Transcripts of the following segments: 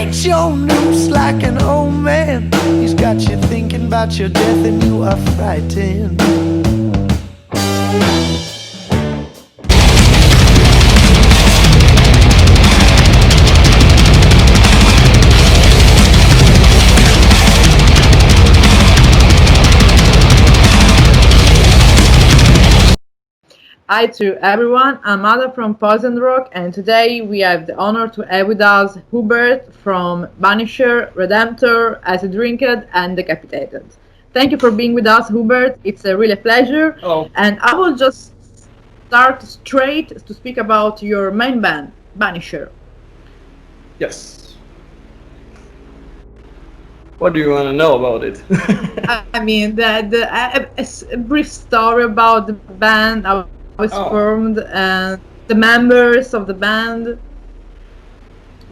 breaks your noose like an old man. He's got you thinking about your death and you are frightened. Hi to everyone, I'm Ada from Poison Rock, and today we have the honor to have with us Hubert from BANISHER, REDEMPTOR, ACID DRINKERS, and DECAPITATED. Thank you for being with us, Hubert. It's a really pleasure. Hello. And I will just start straight to speak about your main band, BANISHER. Yes. What do you want to know about it? I mean, a brief story about the band, how it's formed, and the members of the band.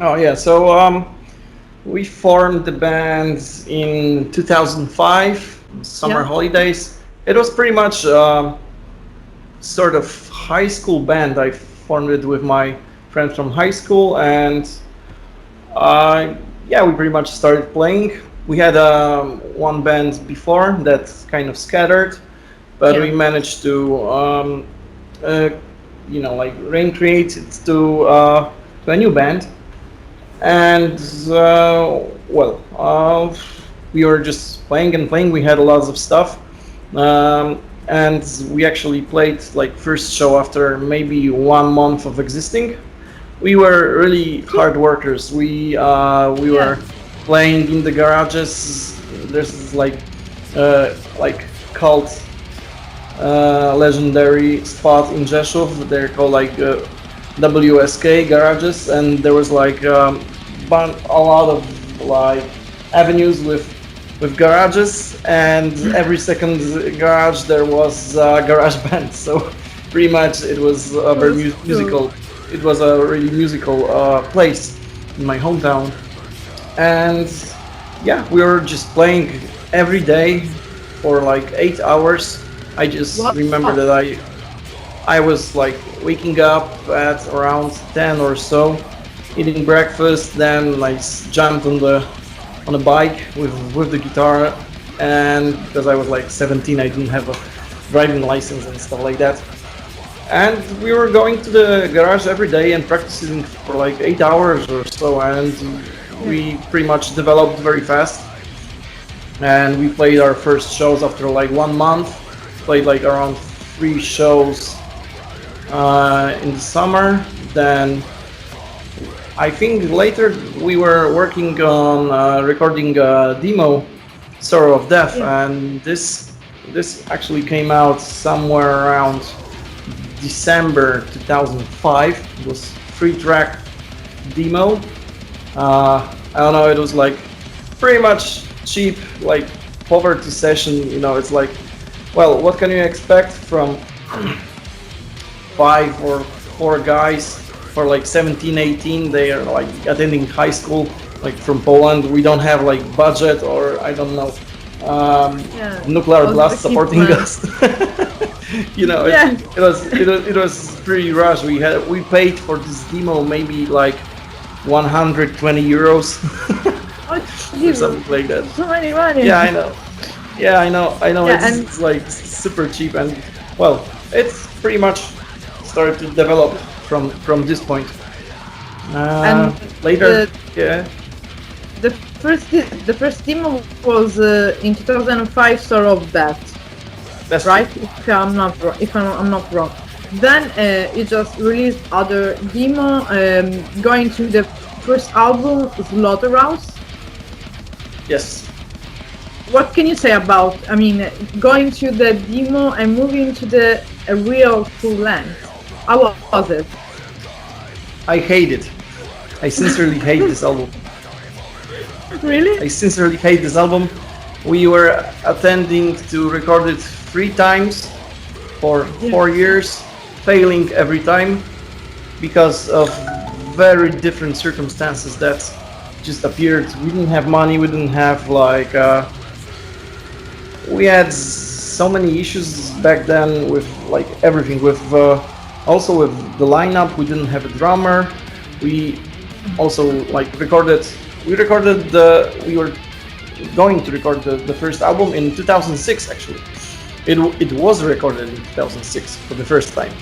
Oh yeah, so we formed the band in 2005, summer holidays. It was pretty much sort of high school band. I formed it with my friends from high school, and yeah, we pretty much started playing. We had one band before that kind of scattered, but we managed to you know, like reintegrate it to a new band. And well, we were just playing and playing. We had lots of stuff, and we actually played like first show after maybe 1 month of existing. We were really hard workers. We were playing in the garages. There's like called legendary spot in Rzeszów. They're called like WSK garages, and there was like a lot of like avenues with garages, and every second garage there was a garage band. So pretty much it was a very musical. It was a really musical place in my hometown, and yeah, we were just playing every day for like 8 hours. I just remember that I was like waking up at around 10 or so, eating breakfast, then like jumped on a bike with the guitar, and because I was like 17, I didn't have a driving license and stuff like that. And we were going to the garage every day and practicing for like 8 hours or so, and we pretty much developed very fast. And we played our first shows after like 1 month. Played like around 3 shows in the summer. Then I think later we were working on recording a demo, Sorrow of Death, and this actually came out somewhere around December 2005. It was 3-track demo. I don't know, it was like pretty much cheap, like poverty session, you know. It's like, well, what can you expect from 5 or 4 guys for like 17, 18? They are like attending high school, like from Poland. We don't have like budget, or I don't know, nuclear blast supporting us. You know, it was pretty rush. We paid for this demo maybe like 120 euros or something like that. So many money. Yeah, I know. Yeah, I know. Yeah, it's like super cheap, and well, it's pretty much started to develop from this point. And later, the first demo was in 2005, Sorrow of Death. That's right. True. If I'm not wrong. Then you just released other demo, going to the first album, Slaughterhouse. Yes. What can you say about, I mean, going to the demo and moving to the real full length? How was it? I hate it. I sincerely hate this album. Really? I sincerely hate this album. We were attending to record it 3 times for 4 years, failing every time because of very different circumstances that just appeared. We didn't have money, we didn't have like we had so many issues back then with like everything, with also with the lineup. We didn't have a drummer. We also like recorded we were going to record the first album in 2006 actually. It was recorded in 2006 for the first time,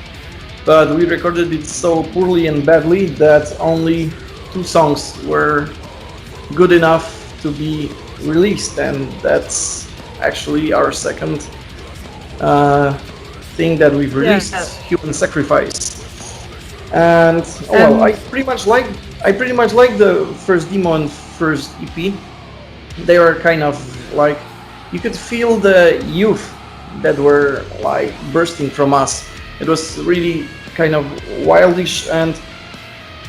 but we recorded it so poorly and badly that only 2 songs were good enough to be released, and that's actually our second thing that we've released, Human Sacrifice. And I pretty much like the first demo and first EP. They were kind of like, you could feel the youth that were like bursting from us. It was really kind of wildish and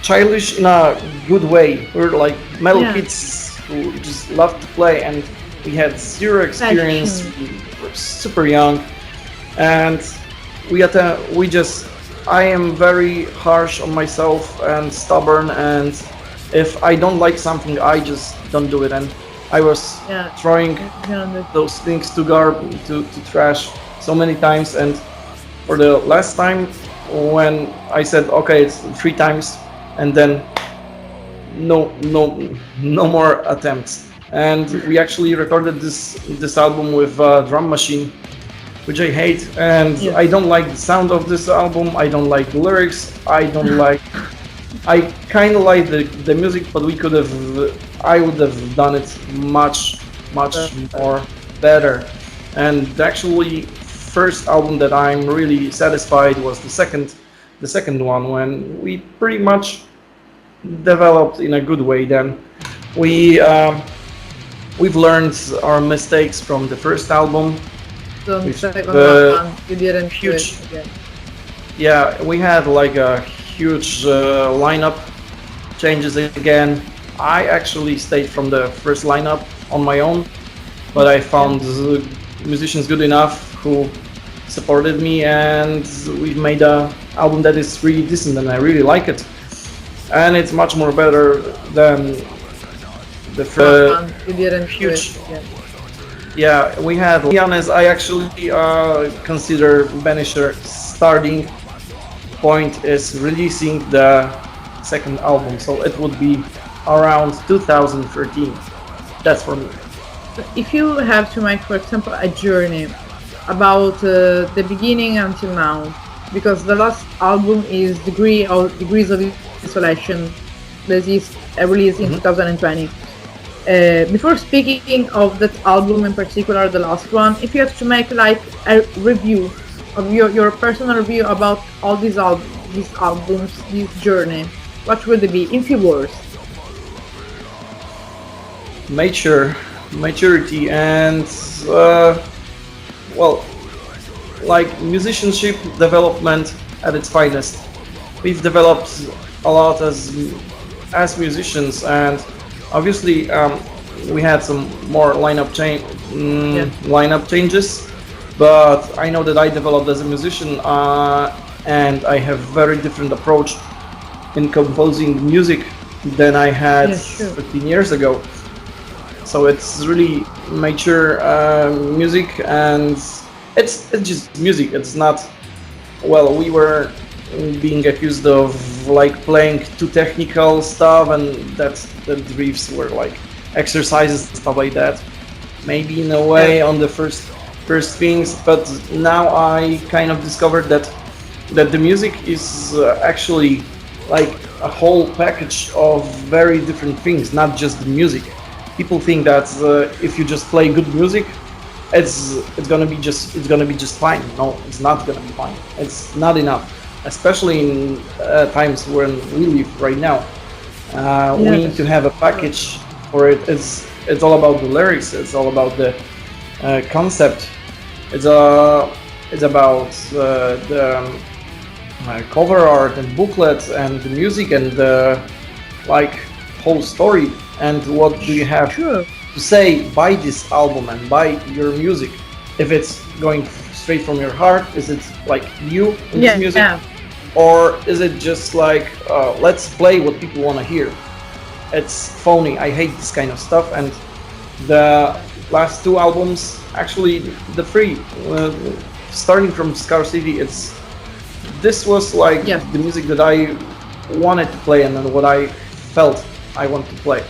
childish in a good way. We were like metal kids who just loved to play, and we had zero experience. We were super young, and I am very harsh on myself and stubborn, and if I don't like something, I just don't do it. And I was throwing those things to trash so many times, and for the last time when I said okay, it's 3 times, and then no more attempts. And we actually recorded this album with a drum machine, which I hate, and I don't like the sound of this album. I don't like the lyrics. I kind of like the music, but I would have done it much more better. And actually, first album that I'm really satisfied was the second one, when we pretty much developed in a good way. Then we've learned our mistakes from the first album. You didn't huge, do it again. Yeah, we had like a huge lineup changes again. I actually stayed from the first lineup on my own, but I found musicians good enough who supported me, and we've made an album that is really decent, and I really like it. And it's much more better than the first. You didn't huge. do it again. Yeah, we had. To be honest, I actually consider Banisher starting point is releasing the second album, so it would be around 2013. That's for me. If you have to make, for example, a journey about the beginning until now, because the last album is Degrees of Isolation, that is released in 2020. Before speaking of that album in particular, the last one, if you have to make like a review of your personal review about all these albums, this journey, what would it be in few words? Maturity, and like musicianship development at its finest. We've developed a lot as musicians, and obviously we had some more lineup changes, but I know that I developed as a musician, and I have very different approach in composing music than I had 15 years ago. So it's really mature music, and it's just music. It's not, we were being accused of like playing too technical stuff, and that the riffs were like exercises and stuff like that. Maybe in a way on the first things, but now I kind of discovered that the music is actually like a whole package of very different things, not just the music. People think that if you just play good music, it's gonna be just fine. No, it's not gonna be fine. It's not enough, especially in times when we live right now. We need to have a package for it. It's all about the lyrics. It's all about the concept. It's about the cover art and booklets and the music and the like whole story. And what do you have to say by this album and by your music? If it's going straight from your heart, is it like you in this music, or is it just like let's play what people want to hear? It's phony. I hate this kind of stuff. And the last 2 albums, actually the 3, starting from Scarcity, this was like the music that I wanted to play and what I felt I want to play.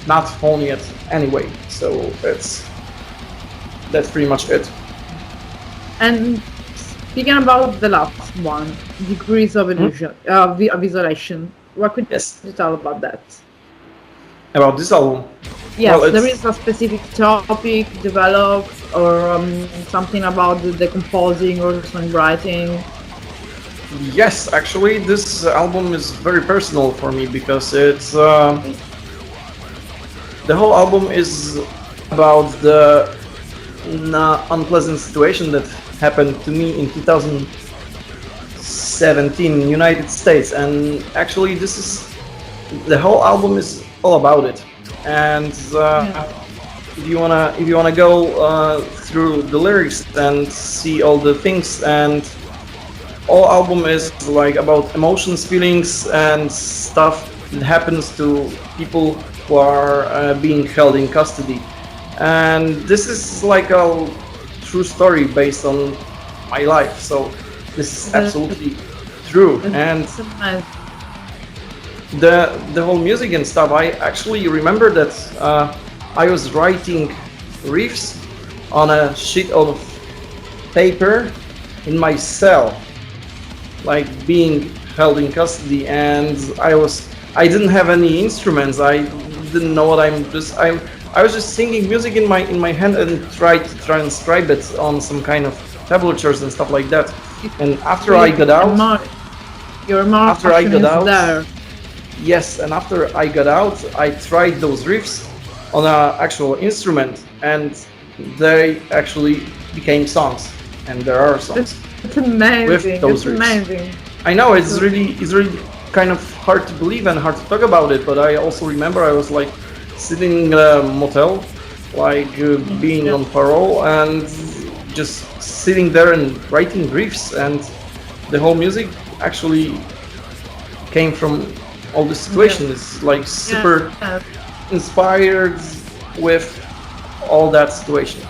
not phone yet anyway. So that's pretty much it. And speaking about the last one, degrees of illusion, of isolation, what could Yes, you tell about that? about this album. Yes, Well, there it's is a specific topic developed, or something about the composing or songwriting. yes, actually, this album is very personal for me because it's the whole album is about the unpleasant situation that happened to me in 2017 in United States, and actually, this is the whole album is all about it. And if you wanna go through the lyrics and see all the things, and all album is like about emotions, feelings, and stuff that happens to people who are being held in custody. And this is like a true story based on my life. So this is absolutely true. And It's nice. the whole music and stuff, I actually remember that I was writing riffs on a sheet of paper in my cell, like being held in custody, and I didn't have any instruments. I didn't know what I was just singing music in my hand and tried to transcribe it on some kind of tablatures and stuff like that. And after I got out, Your emotion after I got is out, there. yes, and after I got out, I tried those riffs on an actual instrument, and they actually became songs, and there are songs. It's amazing. With those It's riffs. amazing. I know it's really kind of hard to believe and hard to talk about it, but I also remember I was like sitting in a motel, like being on parole, and just sitting there and writing riffs, and the whole music actually came from all the situation. It's like super Yeah. inspired with all that situation.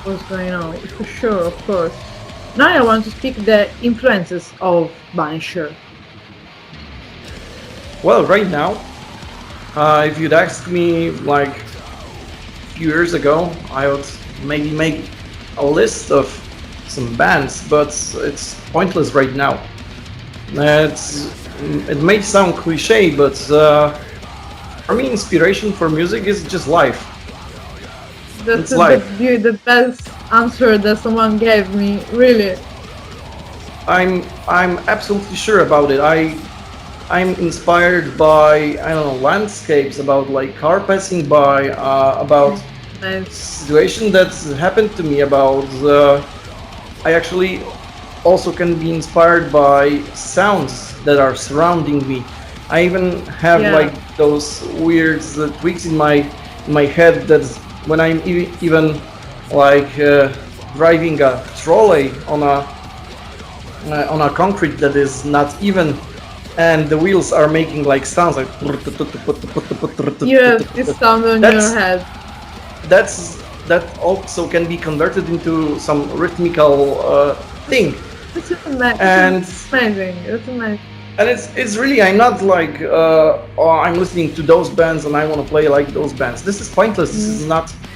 What's going on? For sure, of course. Now I want to speak the influences of Banisher. Well, right now, if you'd asked me like a few years ago, I would maybe make a list of some bands, but it's pointless right now. It may sound cliche, but for me, inspiration for music is just life. That's It's life. the best answer that someone gave me, really. I'm absolutely sure about it. I'm inspired by, I don't know, landscapes, about like car passing by, about Nice. situation that's happened to me, about I actually also can be inspired by sounds that are surrounding me. I even have Yeah. like those weird tweaks in my head that when I'm even like driving a trolley on a concrete that is not even, and the wheels are making like sounds like You have this sound on That's- your head. that also can be converted into some rhythmical thing. It's amazing. And- It's amazing. It's amazing. And it's really, I'm not like oh, I'm listening to those bands and I want to play like those bands. This is pointless.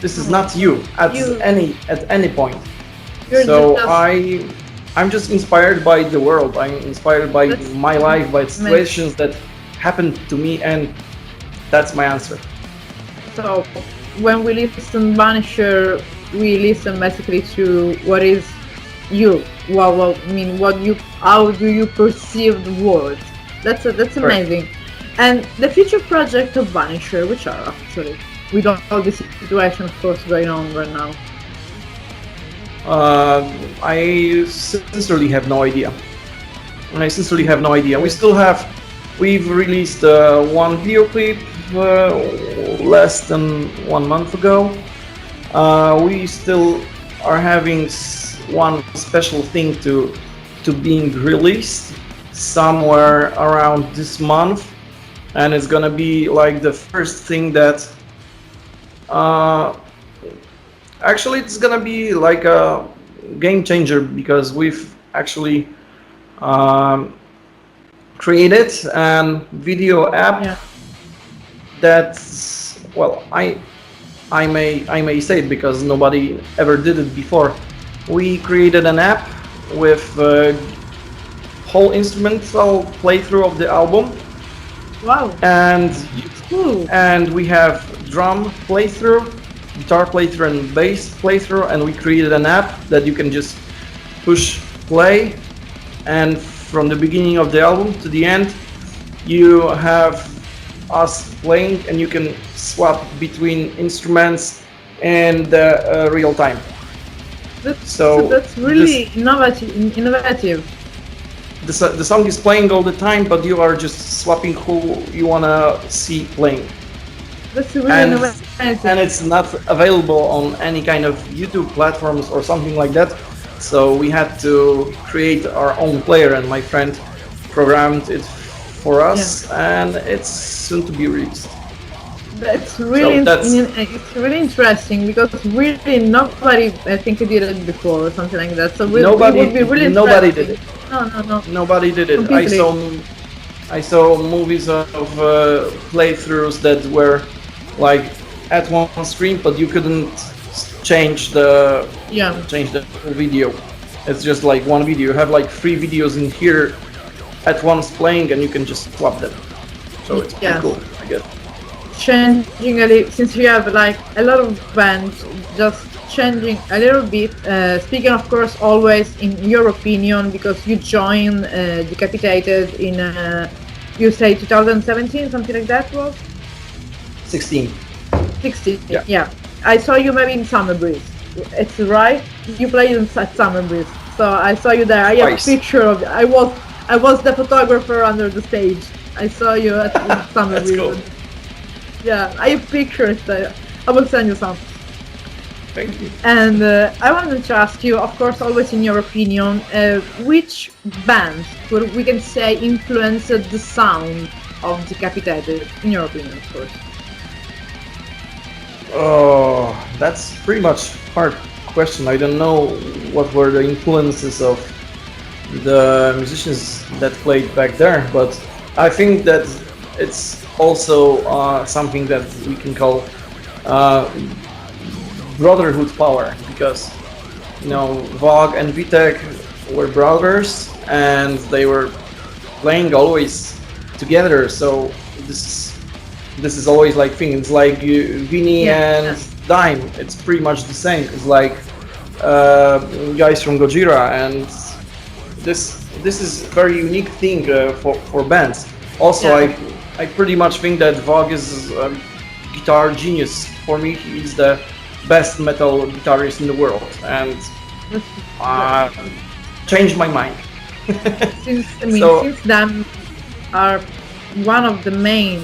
This is not you at You- any point. You're So just I'm just inspired by the world. I'm inspired by That's my life, by amazing. situations that happened to me, and that's my answer. So when we listen Banisher, we listen basically to what is you. Well, I mean, how do you perceive the world? That's amazing. And the future project of Banisher, which are actually, with all this situation, of course, going on right now. I sincerely have no idea. I sincerely have no idea. We've released one video clip less than 1 month ago. We still are having one special thing to being released somewhere around this month, and it's gonna be like the first thing that actually it's gonna be like a game changer, because we've actually created a video app Yeah. that's well, I may say it because nobody ever did it before. We created an app with whole instrumental playthrough of the album, Wow. and Cool. we have drum playthrough, guitar playthrough, and bass playthrough, and we created an app that you can just push play, and from the beginning of the album to the end, you have us playing, and you can swap between instruments in the real time. So that's really innovative. The song is playing all the time, but you are just swapping who you wanna see playing. That's really And innovative. it's not available on any kind of YouTube platforms or something like that. So we had to create our own player, and my friend programmed it for us, and it's soon to be released. That's really it's really interesting because really nobody I think did it before or something like that. So it would be really nobody did it. No. Nobody did it. Completely. I saw movies of playthroughs that were like at one screen, but you couldn't change the whole video. It's just like one video. You have like 3 videos in here at once playing, and you can just swap them. So it's pretty cool, I guess. Changing a little, since you have like a lot of bands, just changing a little bit. Speaking, of course, always in your opinion, because you joined Decapitated in you say 2017, something like that was. 16. 16. Yeah. I saw you maybe in Summer Breeze. It's right. You played in Summer Breeze, so I saw you there. I have a picture of. I was the photographer under the stage. I saw you at Summer Breeze. Cool. Yeah, I have pictures. I will send you some. Thank you. And I wanted to ask you, of course, always in your opinion, which bands we can say influenced the sound of Decapitated, in your opinion, of course? Oh, that's pretty much hard question. I don't know what were the influences of the musicians that played back there, but I think that it's also something that we can call brotherhood power, because Vogue and Wiecek were brothers, and they were playing always together. So this is always like thing. It's like Vinny and Dime. It's pretty much the same. It's like guys from Gojira, and this is a very unique thing for bands. Also, I pretty much think that Vogue is a guitar genius. For me, he's the best metal guitarist in the world, and changed my mind. Since them are one of the main,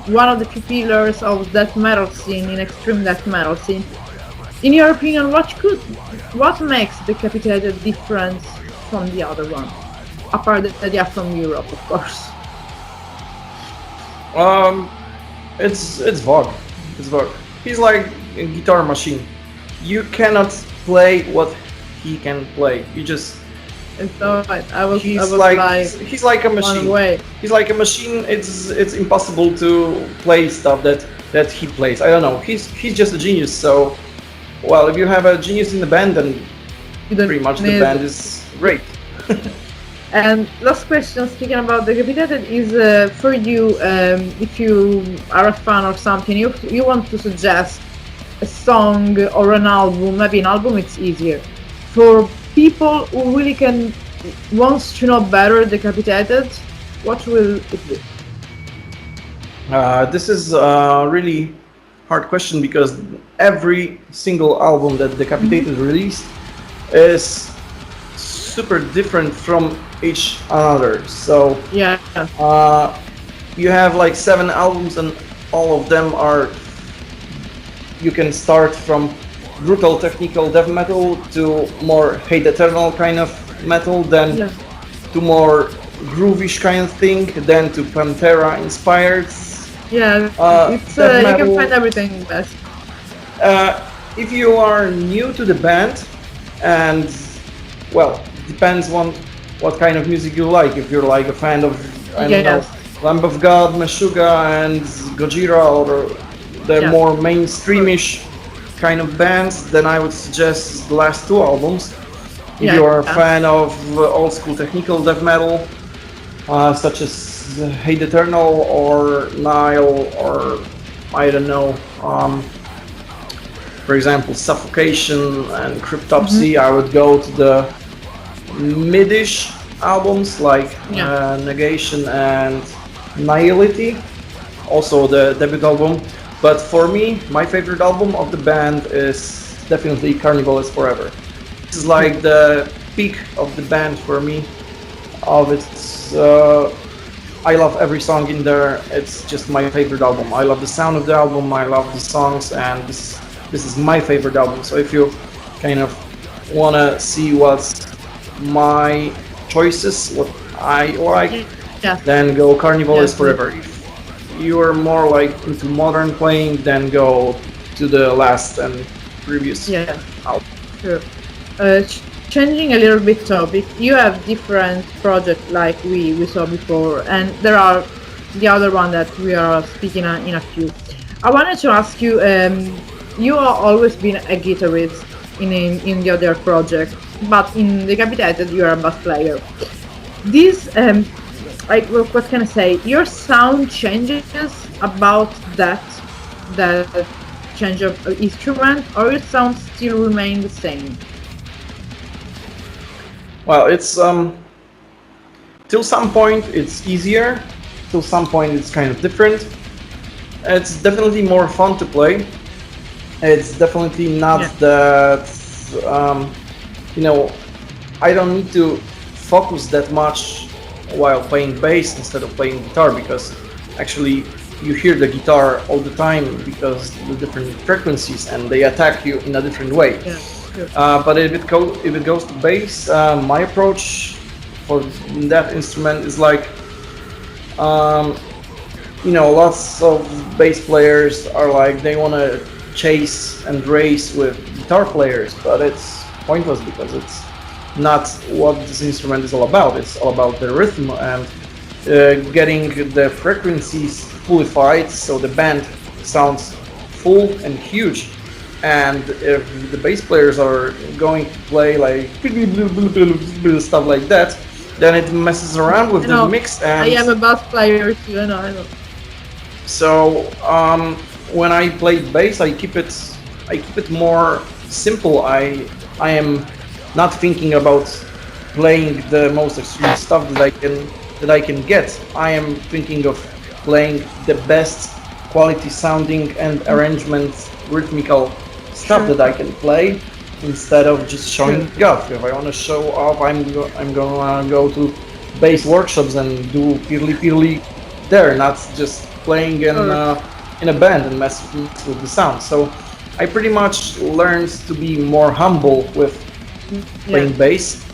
one of the few pillars of death metal scene, in extreme death metal scene. In your opinion, what makes Decapitated different from the other one, apart that they are from Europe, of course? It's Vogue. It's Vogue. He's like a guitar machine. You cannot play what he can play. You just. It's alright. He's like a machine. He's like a machine. It's impossible to play stuff that he plays. I don't know. He's just a genius. So, well, if you have a genius in the band, then pretty much the band is great. And last question, speaking about Decapitated, is for you, if you are a fan or something, you want to suggest a song or an album, maybe an album it's easier, for people who really wants to know better Decapitated, what will it be? This is a really hard question, because every single album that Decapitated released is super different from each other. So you have like 7 albums, and all of them are. You can start from brutal technical death metal to more Hate Eternal kind of metal, then to more groovish kind of thing, then to Pantera inspired. It's you can find everything best. If you are new to the band, and well, depends on what kind of music you like. If you're like a fan of Lamb of God, Meshuggah, and Gojira, or the more mainstreamish kind of bands, then I would suggest the last two albums. If you are a fan of old school technical death metal, such as Hate Eternal or Nile, or I don't know, for example, Suffocation and Cryptopsy, I would go to the mid-ish albums like Negation and Nihility, also the debut album. But for me, my favorite album of the band is definitely Carnival is Forever. This is like the peak of the band for me. Of its, I love every song in there. It's just my favorite album. I love the sound of the album. I love the songs, and this is my favorite album. So if you kind of wanna see what's my choices, what I like, then go Carnival is Forever. If you are more like into modern playing, then go to the last and previous album. Sure. Changing a little bit topic, you have different projects like we saw before, and there are the other one that we are speaking in a few. I wanted to ask you, you have always been a guitarist in the other project, but in Decapitated you are a bass player. This, like, what can I say? Your sound changes about that change of instrument, or your sound still remain the same? Well, it's till some point it's easier, till some point it's kind of different. It's definitely more fun to play. It's definitely not that, you know, I don't need to focus that much while playing bass instead of playing guitar, because actually you hear the guitar all the time because the different frequencies and they attack you in a different way. But if it goes to bass, my approach for that instrument is like, you know, lots of bass players are like, they want to chase and race with guitar players, but it's pointless because it's not what this instrument is all about. It's all about the rhythm and getting the frequencies fullified so the band sounds full and huge. And if the bass players are going to play like stuff like that, then it messes around with the mix. And I am a bass player too, I know. So when I play bass, I keep it more simple. I am not thinking about playing the most extreme stuff that I can get. I am thinking of playing the best quality sounding and arrangement, rhythmical stuff that I can play, instead of just showing off. If I want to show off, I'm gonna go to bass workshops and do pirly there, not just playing in a band and mess with the sound. So I pretty much learned to be more humble with playing bass,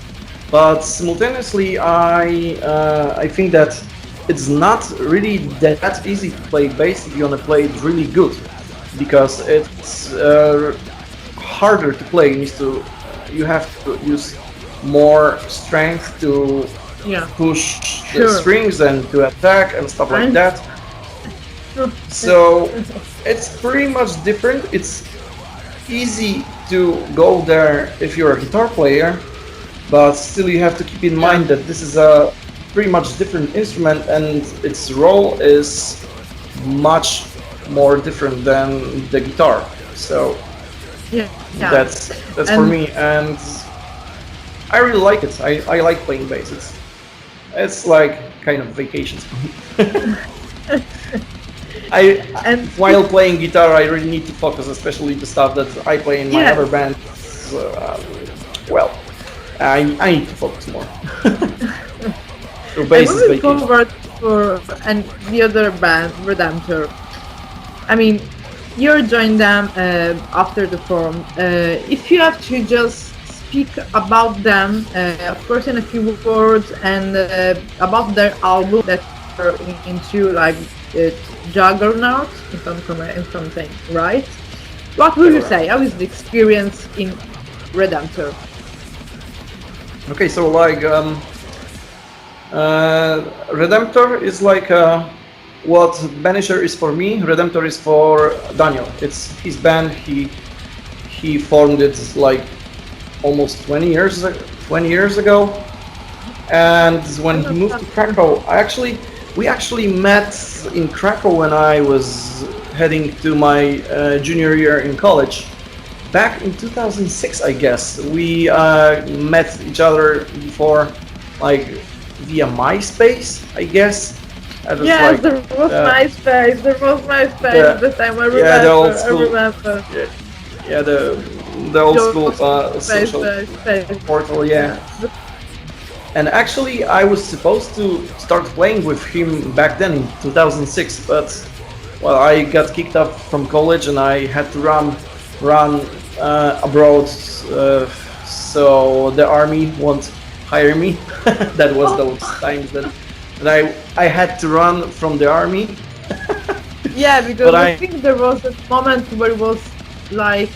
but simultaneously I think that it's not really that easy to play bass if you want to play it really good, because it's harder to play. You have to use more strength to push the strings and to attack and stuff like that. So it's pretty much different. It's easy to go there if you're a guitar player, but still you have to keep in mind that this is a pretty much different instrument and its role is much more different than the guitar. So that's for me, and I really like it. I like playing bass. It's like kind of vacations for me. While playing guitar, I really need to focus, especially the stuff that I play in my other band. Well, I need to focus more. So bass is vacation. Forward for the other band, Redemptor. I mean, you joined them after the forum. If you have to just speak about them, of course in a few words, and about their album that are into like Juggernaut, if I'm saying right. What would you say? How is the experience in Redemptor? Okay, so like Redemptor is like what Banisher is for me. Redemptor is for Daniel. It's his band. He formed it like almost 20 years ago. And when he moved to Krakow, we actually met in Krakow when I was heading to my junior year in college. Back in 2006, I guess, we met each other before, like via MySpace, I guess. Yes, like, there was MySpace. There was MySpace at the time. I remember. Yeah, the old school. I remember. Yeah, the old school social portal. Yeah. And actually, I was supposed to start playing with him back then in 2006, but well, I got kicked up from college and I had to run abroad, so the army won't hire me. That was those times that I had to run from the army. Yeah, because I think there was a moment where it was like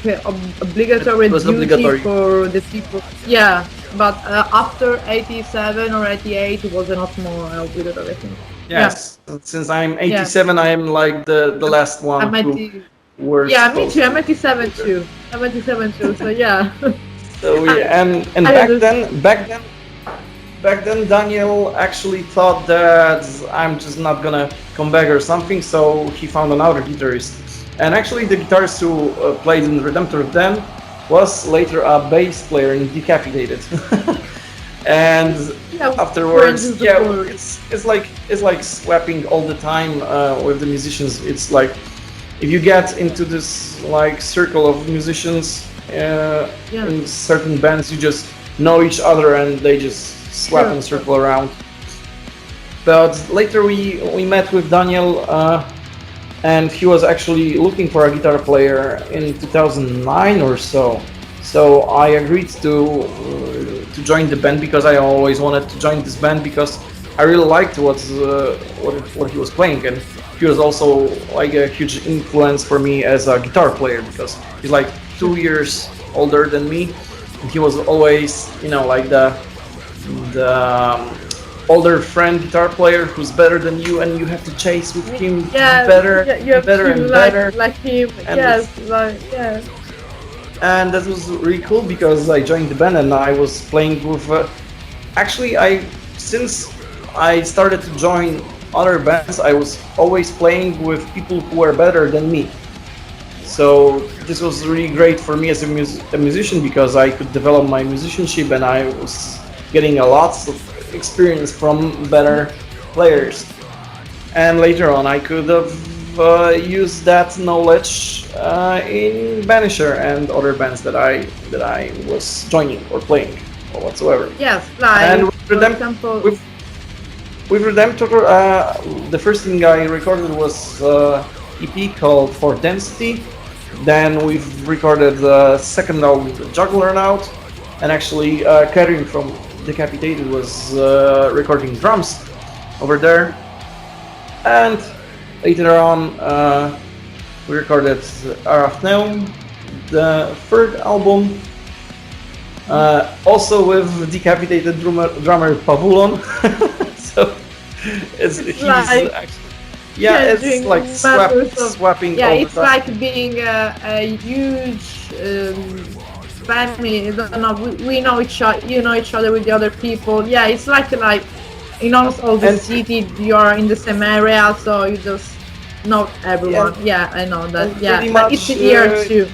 obligatory duty for the people. Yeah, but after 87 or 88 it was not more obligatory, I think. Yes, yeah. Since I'm 87, I am like the last one who were. Yeah, me too. I'm 87 too. I'm 87 too. So yeah. So yeah, and back then Daniel actually thought that I'm just not gonna come back or something, so he found another guitarist. And actually the guitarist who played in Redemptor then was later a bass player in Decapitated. And afterwards, it's like swapping all the time with the musicians. It's like if you get into this like circle of musicians in certain bands, you just know each other and they just swap and circle around. But later we met with Daniel, and he was actually looking for a guitar player in 2009 or so. So I agreed to join the band because I always wanted to join this band because I really liked what he was playing, and he was also like a huge influence for me as a guitar player because he's like 2 years older than me, and he was always, you know, like the older friend guitar player who's better than you, and you have to chase with him better and better. Like him, and And that was really cool because I joined the band and I was playing with. Since I started to join other bands, I was always playing with people who were better than me. So this was really great for me as a musician because I could develop my musicianship and I was getting a lot of experience from better players. And later on, I could have used that knowledge in Banisher and other bands that I was joining or playing or whatsoever. Yes, like and with for example, with Redemptor, the first thing I recorded was EP called For Density. Then we've recorded the second album, Juggler Out, and actually Karin from Decapitated was recording drums over there. And later on, we recorded Arachneum, the third album, also with Decapitated drummer Pavulon. So it's like swapping. Yeah, all it's the time. like being a huge family. I don't know, we know each other. You know each other with the other people. Yeah, it's like in almost all the city you are in the same area, so you just know everyone. Yeah, I know that. Yeah, but it's here too.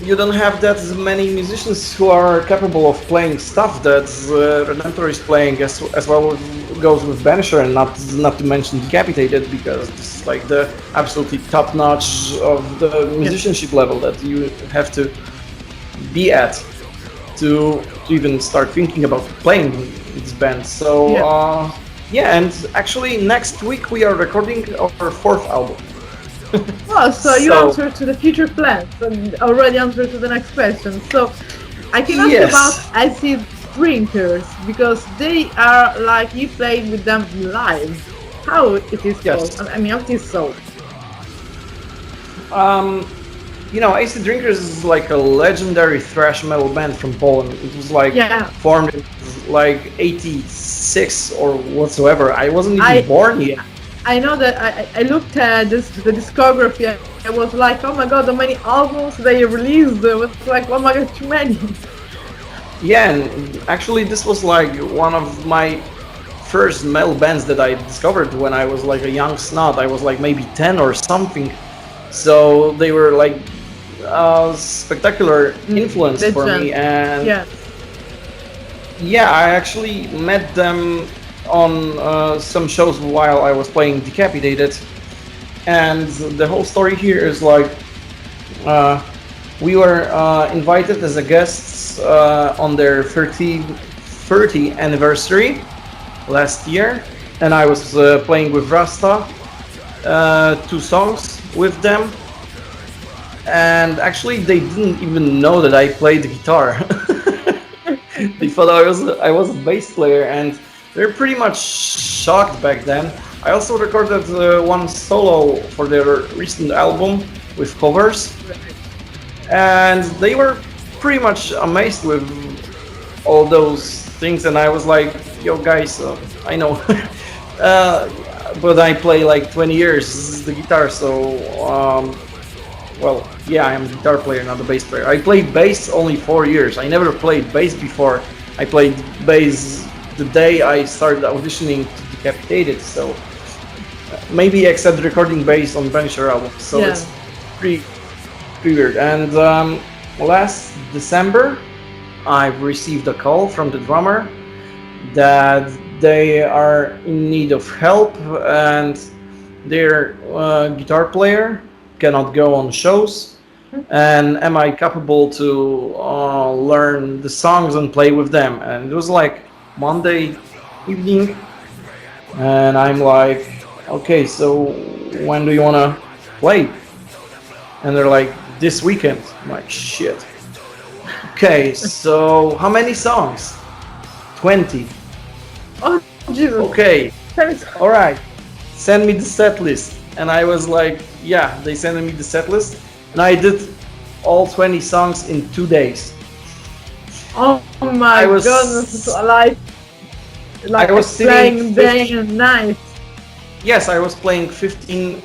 You don't have that many musicians who are capable of playing stuff that Redemptor is playing, as well goes with Banisher, and not to mention Decapitated, because this is like the absolutely top notch of the musicianship level that you have to be at to even start thinking about playing this band. So and actually next week we are recording our fourth album. Well, so you answered to the future plans and already answered to the next question. So I can ask you about Acid Drinkers, because they are like you played with them live. How it is called? I mean, how it is so? you know, Acid Drinkers is like a legendary thrash metal band from Poland. It was like Yeah. formed in like '86 or whatsoever. I wasn't even I- born yet. I know that I looked at the discography. I was like, oh my god, how many albums they released? It was like, oh my god, too many. Yeah, and actually this was like one of my first metal bands that I discovered when I was like a young snot. I was like maybe 10 or something. So they were like a spectacular influence for me, and Yeah. yeah, I actually met them on some shows while I was playing Decapitated, and the whole story here is like we were invited as a guests on their 30 anniversary last year, and I was playing with Rasta 2 songs with them, and actually they didn't even know that I played the guitar. They thought I was a bass player, and they're pretty much shocked back then. I also recorded one solo for their recent album with covers, and they were pretty much amazed with all those things, and I was like, yo guys, I know, but I play like 20 years the guitar, so well, yeah, I am a guitar player, not a bass player. I played bass only 4 years. I never played bass before. I played bass the day I started auditioning to Decapitated, so maybe except recording bass on Banisher album. So Yeah. it's pretty weird. And last December, I received a call from the drummer that they are in need of help, and their guitar player cannot go on shows, and am I capable to learn the songs and play with them? And it was like Monday evening, and I'm like, okay, so when do you want to play? And they're like, this weekend. I'm like, shit. Okay, so how many songs? 20. Oh Jesus. Okay, That is- all right, send me the set list. And I was like, yeah, they sent me the set list, and I did all 20 songs in 2 days. Oh my I was- goodness, like I was playing singing day and night. Yes, I was playing 15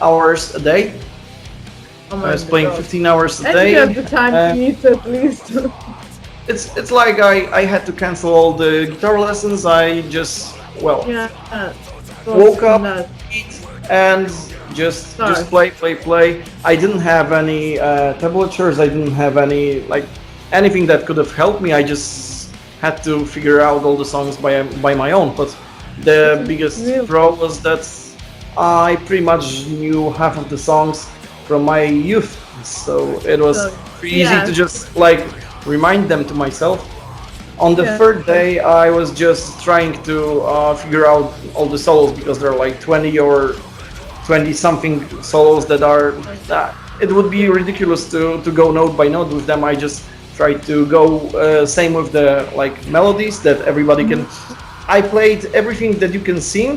hours a day. Oh my I was playing God. 15 hours a And day. you have the time to eat at least. It's like I had to cancel all the guitar lessons. I just, well, Yeah. woke up, Nuts. eat, and just Sorry. play. I didn't have any tablatures. I didn't have any like anything that could have helped me. I just had to figure out all the songs by my own. But the biggest real- pro was that I pretty much knew half of the songs from my youth, so it was So, pretty easy yeah. to just like remind them to myself. On the Yeah. third day, I was just trying to figure out all the solos, because there are like 20 or 20 something solos that are. It would be ridiculous to go note by note with them. I just tried to go same with the like melodies that everybody can. I played everything that you can sing,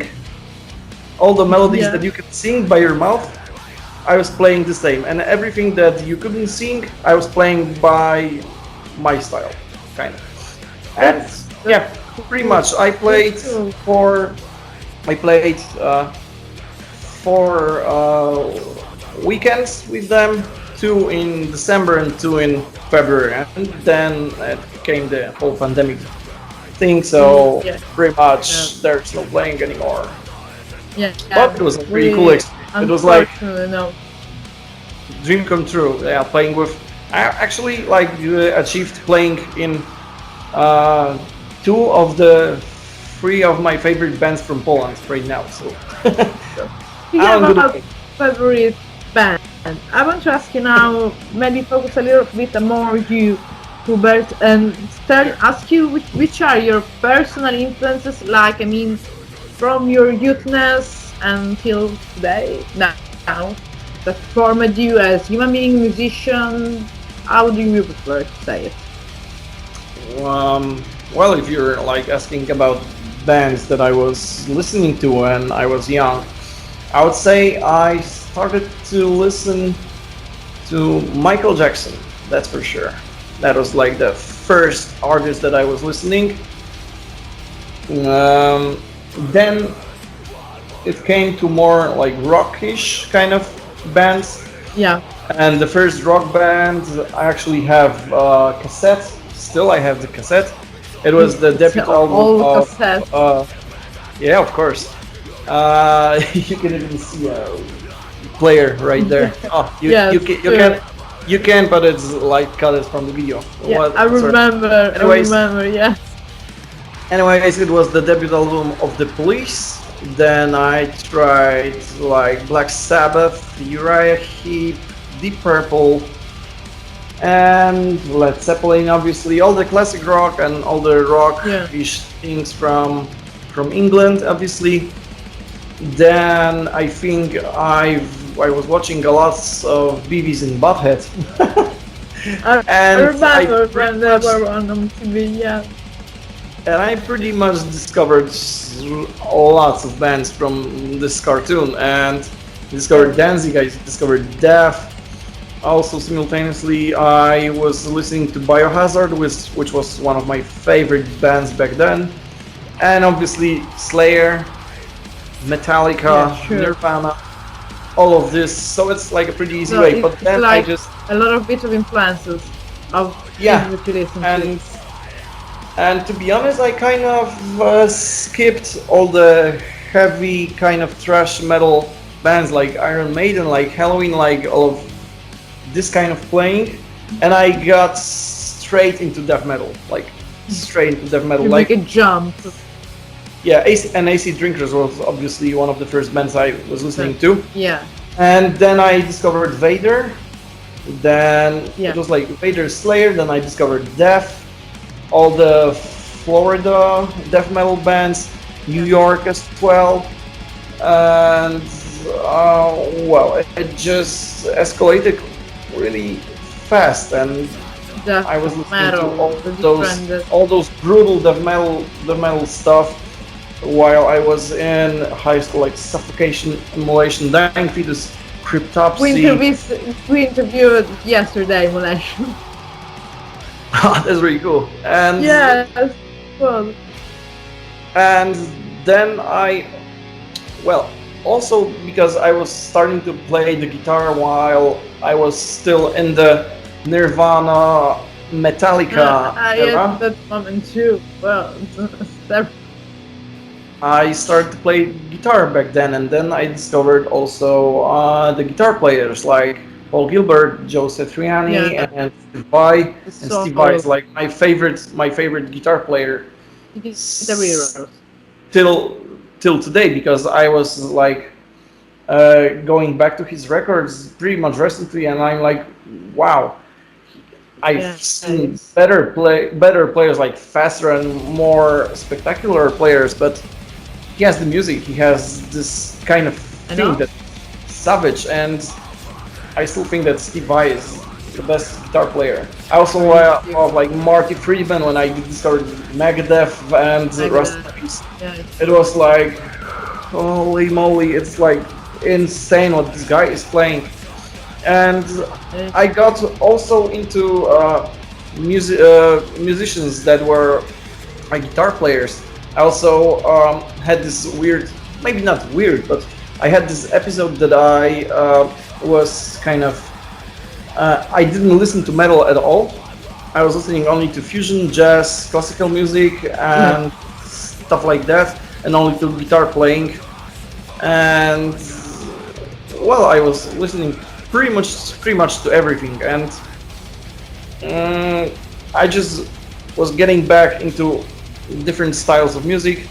all the melodies Yeah. that you can sing by your mouth. I was playing the same, and everything that you couldn't sing, I was playing by my style, kind of. And yeah, pretty much. I played cool. four weekends with them, 2 in December and 2 in February, and then it came the whole pandemic thing. So Yeah. pretty much Yeah. there's no playing anymore. Yeah. But it was a pretty cool experience. It was like Unfortunately, no. dream come true. Yeah, playing with. I actually like achieved playing in 2 of the 3 of my favorite bands from Poland right now. So Speaking I'm good about at it. favorite band, I want to ask you now, maybe focus a little bit more you, Hubert, and ask you which are your personal influences, like, I mean, from your youthness until today, now, that formed you as human being, musician. How do you prefer to say it? Well, if you're like asking about bands that I was listening to when I was young, I would say I started to listen to Michael Jackson. That's for sure. That was like the first artist that I was listening. Then it came to more like rockish kind of bands. Yeah. And the first rock band, I actually have a cassette. Still, I have the cassette. It was the debut album of. Yeah, of course. You can even see a player right there. Oh, you can, but it's like cut it from the video. Yeah, I remember. Anyways, Yeah. Anyways, it was the debut album of The Police. Then I tried like Black Sabbath, Uriah Heep, Deep Purple, and Led Zeppelin, obviously, all the classic rock and all the rock-ish things from England, obviously. Then I think I was watching a lot of Beavis and Butthead. I remember when they were on TV, yeah. And I pretty much discovered lots of bands from this cartoon, and discovered Danzig, I discovered Death. Also, simultaneously, I was listening to Biohazard, which was one of my favorite bands back then. And obviously, Slayer, Metallica, Nirvana, all of this. So it's like a pretty easy way. But then like I just a lot of bit of influences of music you listen to. And to be honest, I kind of skipped all the heavy kind of thrash metal bands like Iron Maiden, like Halloween, like all of this kind of playing, and I got straight into death metal, like straight into death metal. You like make a jump. Yeah, Acid Drinkers was obviously one of the first bands I was listening to. Yeah. And then I discovered Vader. Then it was like Vader, Slayer. Then I discovered Death. All the Florida death metal bands, New York as well, and well, it just escalated really fast, and I was listening to all those brutal death metal stuff while I was in high school, like Suffocation, Immolation, Dying Fetus, Cryptopsy. We interviewed yesterday, Immolation. That's really cool. And well. And then also because I was starting to play the guitar while I was still in the Nirvana, Metallica era. At that moment too. Well, I started to play guitar back then, and then I discovered also the guitar players like Paul Gilbert, Joe Satriani, and Steve Vai. And Steve Vai is like my favorite guitar player till today, because I was like going back to his records pretty much recently, and I'm like, wow, I've seen better players, like faster and more spectacular players, but he has the music, he has this kind of thing that's savage, and I still think that Steve Vai is the best guitar player. I also love like Marty Friedman when I discovered Megadeth and Rasta. It was like, holy moly, it's like insane what this guy is playing. And I got also into musicians that were guitar players. I also had this weird, maybe not weird, but I had this episode that I was kind of, I didn't listen to metal at all. I was listening only to fusion, jazz, classical music, and stuff like that, and only to guitar playing. And well, I was listening pretty much to everything, and I just was getting back into different styles of music.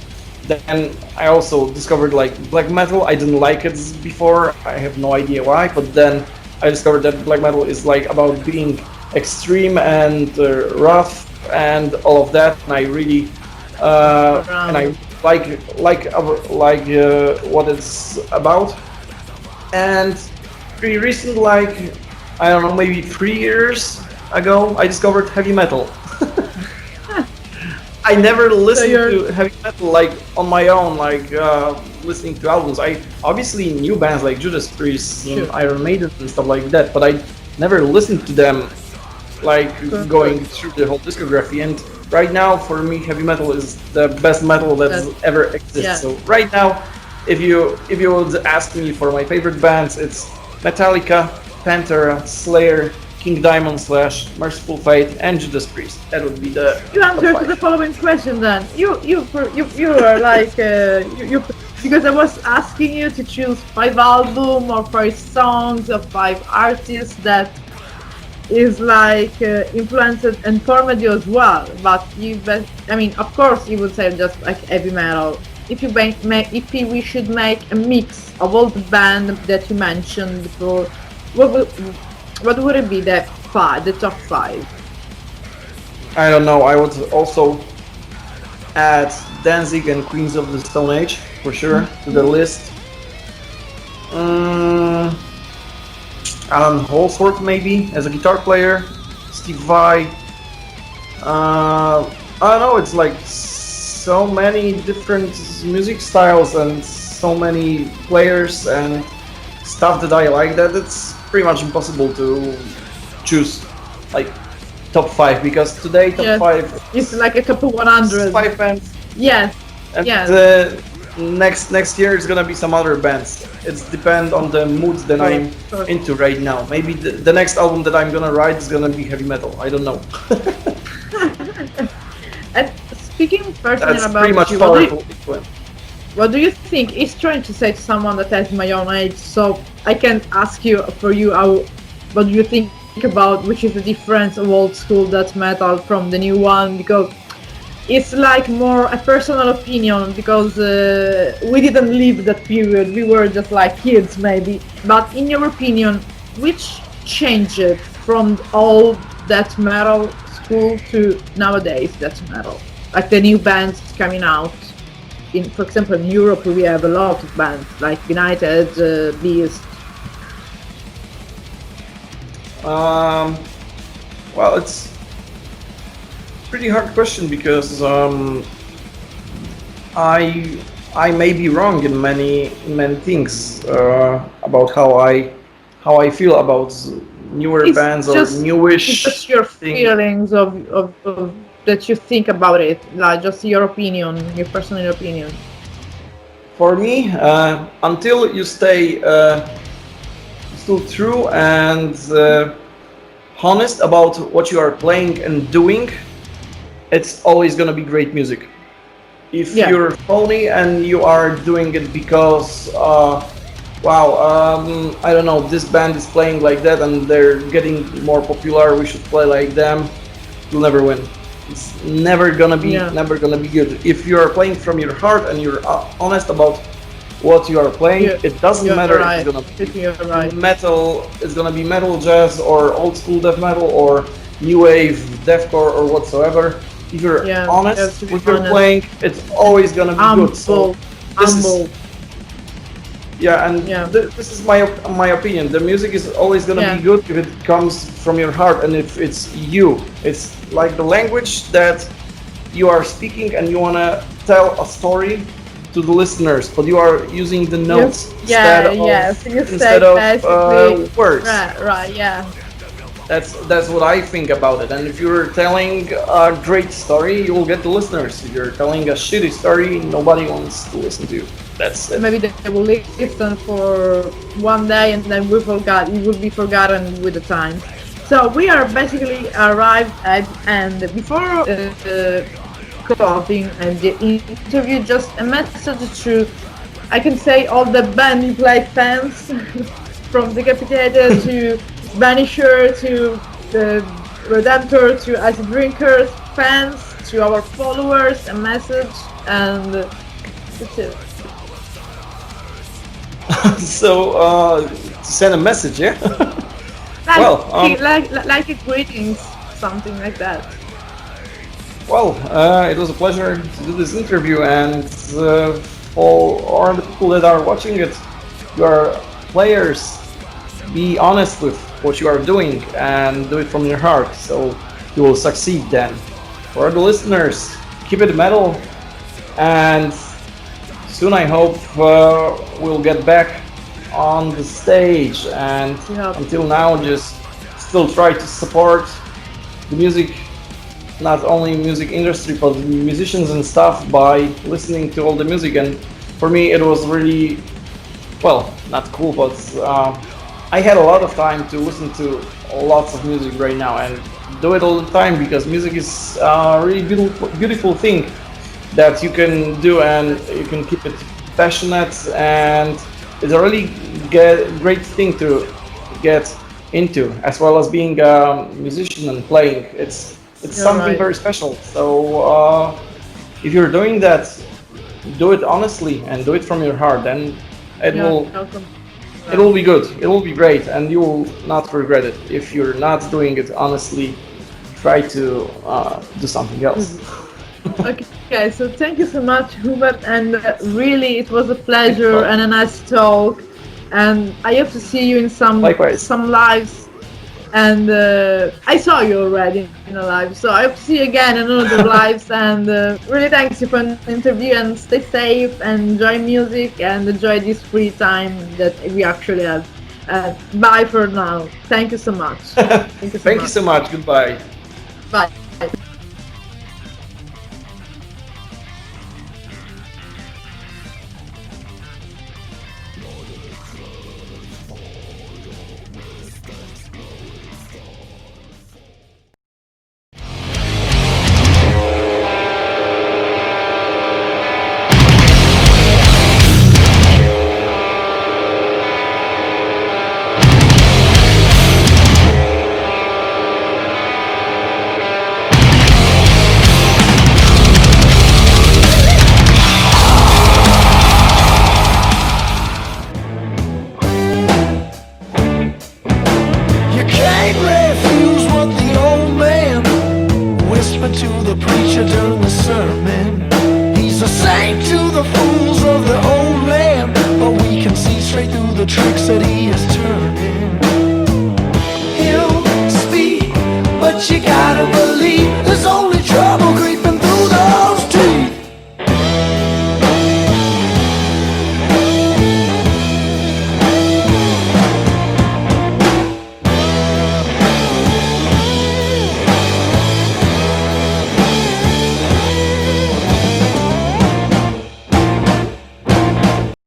Then I also discovered like black metal. I didn't like it before, I have no idea why, but then I discovered that black metal is like about being extreme and rough and all of that, and I really and I like what it's about. And pretty recent, like I don't know, maybe 3 years ago, I discovered heavy metal. I never listened to heavy metal like on my own, like listening to albums. I obviously knew bands like Judas Priest, and Iron Maiden and stuff like that, but I never listened to them like Good. going through the whole discography. And right now, for me, heavy metal is the best metal that's ever exists. Yeah. So right now, if you would ask me for my favorite bands, it's Metallica, Pantera, Slayer, King Diamond, Slash, Merciful Fate, and Judas Priest. That would be the You top answered five. the following question then. You are like you because I was asking you to choose 5 albums or 5 songs or 5 artists that is like influenced and formed you as well. But I mean, of course, you would say just like heavy metal. If we should make a mix of all the band that you mentioned before, what would it be? The top 5. I don't know. I would also add Danzig and Queens of the Stone Age for sure to the list. Alan Holsworth maybe as a guitar player. Steve Vai. I don't know. It's like so many different music styles and so many players and stuff that I like that it's pretty much impossible to choose like top 5 because today top Yes. 5 It's like a couple 100. 5 bands. Yes. And Yes. next year is gonna be some other bands. It's depend on the mood that I'm Sure. into right now. Maybe the next album that I'm gonna write is gonna be heavy metal. I don't know. And speaking personally That's about pretty much you, powerful. what do you think is trying to say to someone that has my own age? So I can ask you for you what do you think about which is the difference of old school death metal from the new one? Because it's like more a personal opinion because we didn't live that period. We were just like kids maybe. But in your opinion, which changed from old death metal school to nowadays death metal? Like the new bands coming out. For example, in Europe we have a lot of bands like United, Beast. Well, it's pretty hard question because I may be wrong in many things about how I feel about newer It's bands or just- newish. It's just your thing. feelings of that you think about it, like just your opinion, your personal opinion. For me, until you stay still true and honest about what you are playing and doing, it's always gonna be great music. If Yeah. you're phony and you are doing it because, I don't know, this band is playing like that and they're getting more popular, we should play like them, you'll never win. It's never gonna be good. If you are playing from your heart and you're honest about what you are playing, it doesn't You're matter right. if it's gonna be You're right. metal, it's gonna be metal, jazz, or old school death metal, or new wave, deathcore, or whatsoever. If you're Yeah, you have honest to be with your honest. playing, it's always gonna be good. So this is- Humble. yeah, and Yeah. this is my opinion. The music is always gonna Yeah. be good if it comes from your heart and if it's you. It's like the language that you are speaking and you wanna tell a story to the listeners, but you are using the notes Yeah, instead of, yes. You instead say of basically words. right, yeah. That's what I think about it. And if you're telling a great story, you will get the listeners. If you're telling a shitty story, nobody wants to listen to you. That's it. Maybe they will listen for one day and then you will be forgotten with the time. So we are basically arrived at and before closing and the interview, just a message to I can say all the band you play fans from Decapitated to Banisher to the Redemptor to Acid Drinkers fans to our followers a message and that's it. So send a message, yeah. Like, Well, like a greetings, something like that. Well, it was a pleasure to do this interview, and for all the people that are watching it, you are players. Be honest with what you are doing and do it from your heart, so you will succeed then. For the listeners, keep it metal, and soon I hope we'll get back on the stage. And Yeah. until now, just still try to support the music, not only music industry, but musicians and stuff by listening to all the music. And for me, it was really, well, not cool, but I had a lot of time to listen to lots of music right now and do it all the time, because music is a really beautiful thing that you can do, and you can keep it passionate, and it's a really great thing to get into, as well as being a musician and playing. It's something right. very special. So if you're doing that, do it honestly and do it from your heart, and it will Welcome. it will be good. It will be great, and you will not regret it. If you're not doing it honestly, try to do something else. Okay, so thank you so much, Hubert, and really it was a pleasure and a nice talk. And I hope to see you in Likewise. some lives. And I saw you already in a live, so I hope to see you again in another lives. And really thanks you for an interview, and stay safe and enjoy music and enjoy this free time that we actually have. Bye for now. Thank you so much. Thank you so much. Goodbye. Bye.